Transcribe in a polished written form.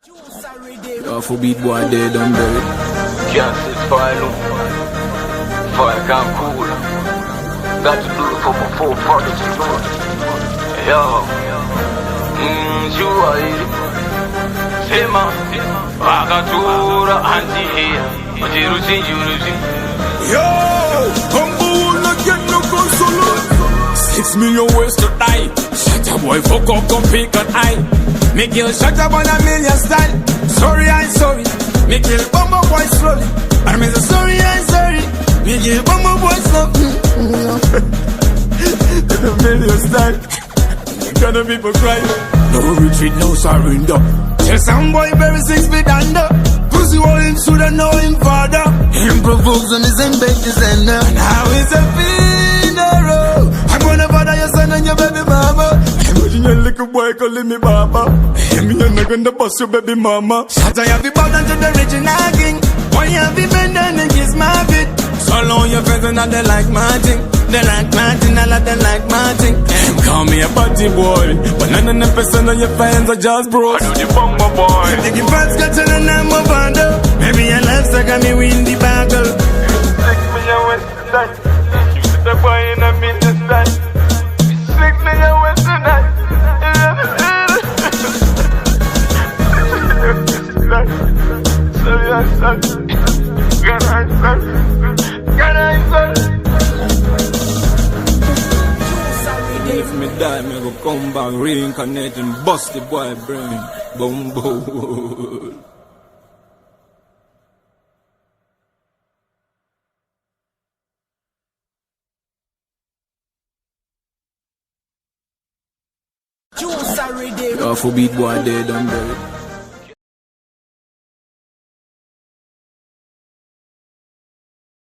For beat boy dead and buried. Can't sit fire low. Fire can't cool. Got to do it for my four products to know. Yo. You are it. Sema. Wakatura anti-here. Majiruji. Yo, Humble will not get no console. 6 million ways to die. Shut up, boy, fuck up, come pick an eye. Make you shut up on a million style. Sorry, I'm sorry. Make you bumble boy slowly. I mean, sorry, I'm sorry. Make you bumble boy slowly. In a million style. Gonna people cry. No retreat, no surrender. Tell some boy bury 6 feet under. Pussy all him shoulda know him father. Him provokes on his own baby sender. Now he's a funeral. I'm gonna bother your son and your baby mama. Imagine your little boy calling me Baba. Me you're not gonna bust your baby mama. Shut up, you bow down to the original king. Why you be bending and kiss my feet? So long your friends and now they like my thing. They like my thing, I like they like my thing. Them call me a party boy, but 99% of your fans are just bros. I do the bumper boy. If you fans got and I'm a bundle. Maybe your life suck me win the battle. 6 million ways to die. You sit the boy in a million style. 6 million ways to die. If me die, me go come back, reincarnate and bust the boy brain. Boom, boom. For beat boy dead and buried.